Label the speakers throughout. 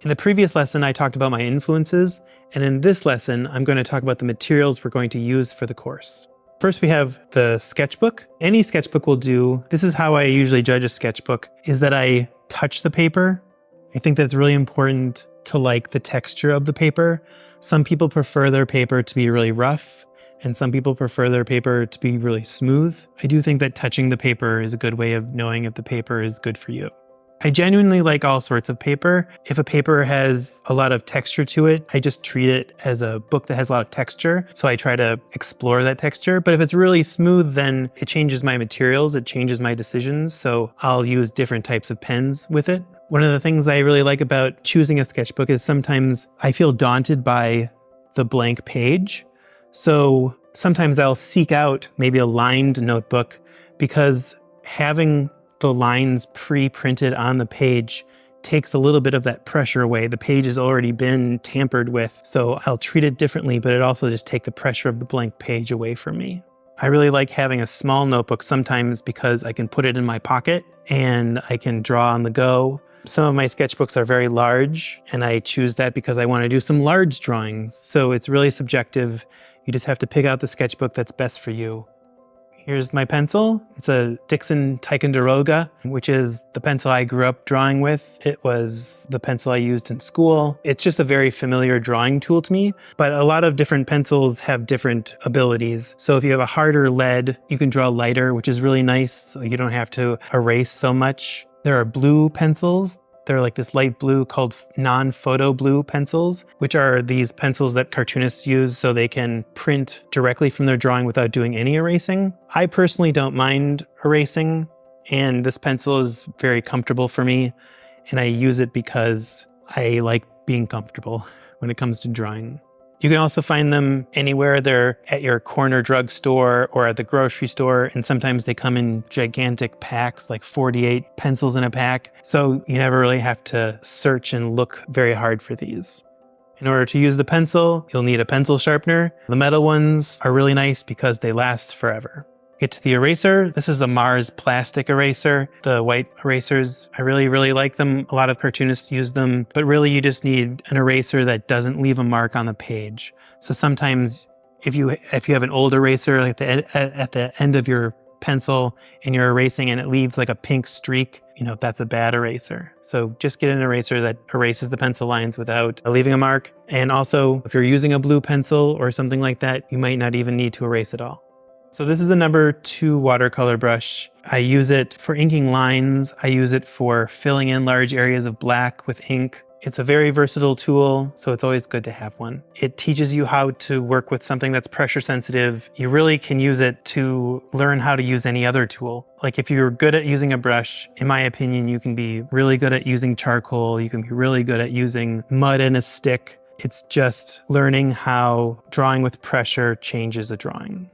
Speaker 1: In the previous lesson, I talked about my influences, and in this lesson, I'm going to talk about the materials we're going to use for the course. First, we have the sketchbook. Any sketchbook will do. This is how I usually judge a sketchbook, is that I touch the paper. I think that's really important to like the texture of the paper. Some people prefer their paper to be really rough, and some people prefer their paper to be really smooth. I do think that touching the paper is a good way of knowing if the paper is good for you. I genuinely like all sorts of paper. If a paper has a lot of texture to it, I just treat it as a book that has a lot of texture. So I try to explore that texture. But if it's really smooth, then it changes my materials, it changes my decisions. So I'll use different types of pens with it. One of the things I really like about choosing a sketchbook is sometimes I feel daunted by the blank page. So sometimes I'll seek out maybe a lined notebook because having the lines pre-printed on the page takes a little bit of that pressure away. The page has already been tampered with, so I'll treat it differently, but it also just takes the pressure of the blank page away from me. I really like having a small notebook sometimes because I can put it in my pocket and I can draw on the go. Some of my sketchbooks are very large, and I choose that because I want to do some large drawings. So it's really subjective. You just have to pick out the sketchbook that's best for you. Here's my pencil. It's a Dixon Ticonderoga, which is the pencil I grew up drawing with. It was the pencil I used in school. It's just a very familiar drawing tool to me, but a lot of different pencils have different abilities. So if you have a harder lead, you can draw lighter, which is really nice, so you don't have to erase so much. There are blue pencils. They're like this light blue called non-photo blue pencils, which are these pencils that cartoonists use so they can print directly from their drawing without doing any erasing. I personally don't mind erasing, and this pencil is very comfortable for me, and I use it because I like being comfortable when it comes to drawing. You can also find them anywhere. They're at your corner drugstore or at the grocery store, and sometimes they come in gigantic packs, like 48 pencils in a pack. So you never really have to search and look very hard for these. In order to use the pencil, you'll need a pencil sharpener. The metal ones are really nice because they last forever. Get to the eraser. This is a Mars plastic eraser. The white erasers, I really like them. A lot of cartoonists use them, but really you just need an eraser that doesn't leave a mark on the page. So sometimes if you have an old eraser like at the end of your pencil and you're erasing and it leaves like a pink streak, that's a bad eraser. So just get an eraser that erases the pencil lines without leaving a mark. And also if you're using a blue pencil or something like that, you might not even need to erase at all. So this is a number 2 watercolor brush. I use it for inking lines. I use it for filling in large areas of black with ink. It's a very versatile tool, so it's always good to have one. It teaches you how to work with something that's pressure sensitive. You really can use it to learn how to use any other tool. Like if you're good at using a brush, in my opinion, you can be really good at using charcoal. You can be really good at using mud and a stick. It's just learning how drawing with pressure changes a drawing.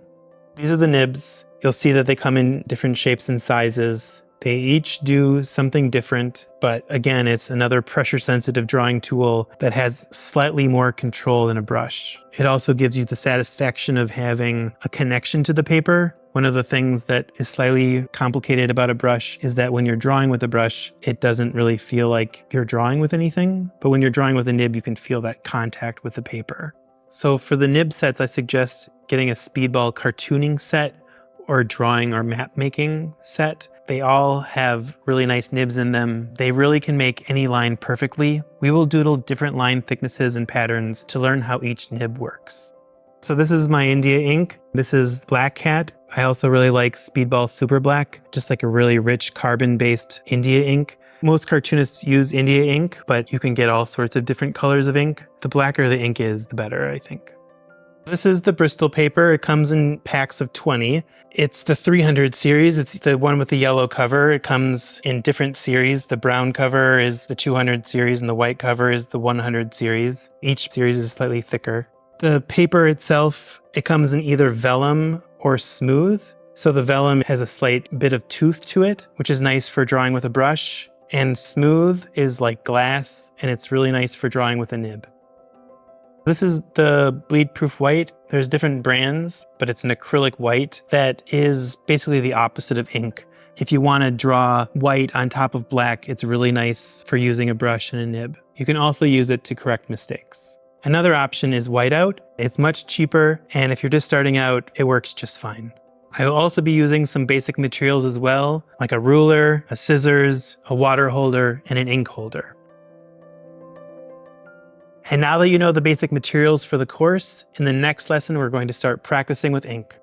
Speaker 1: These are the nibs. You'll see that they come in different shapes and sizes. They each do something different, but again, it's another pressure-sensitive drawing tool that has slightly more control than a brush. It also gives you the satisfaction of having a connection to the paper. One of the things that is slightly complicated about a brush is that when you're drawing with a brush, it doesn't really feel like you're drawing with anything, but when you're drawing with a nib, you can feel that contact with the paper. So for the nib sets, I suggest getting a Speedball cartooning set or a drawing or map making set. They all have really nice nibs in them. They really can make any line perfectly. We will doodle different line thicknesses and patterns to learn how each nib works. So this is my India ink. This is Black Cat. I also really like Speedball Super Black, just like a really rich carbon-based India ink. Most cartoonists use India ink, but you can get all sorts of different colors of ink. The blacker the ink is, the better, I think. This is the Bristol paper. It comes in packs of 20. It's the 300 series. It's the one with the yellow cover. It comes in different series. The brown cover is the 200 series and the white cover is the 100 series. Each series is slightly thicker. The paper itself, it comes in either vellum or smooth. So the vellum has a slight bit of tooth to it, which is nice for drawing with a brush. And smooth is like glass, and it's really nice for drawing with a nib. This is the Bleed Proof White. There's different brands, but it's an acrylic white that is basically the opposite of ink. If you want to draw white on top of black, it's really nice for using a brush and a nib. You can also use it to correct mistakes. Another option is whiteout. It's much cheaper, and if you're just starting out, it works just fine. I will also be using some basic materials as well, like a ruler, a scissors, a water holder, and an ink holder. And now that you know the basic materials for the course, in the next lesson we're going to start practicing with ink.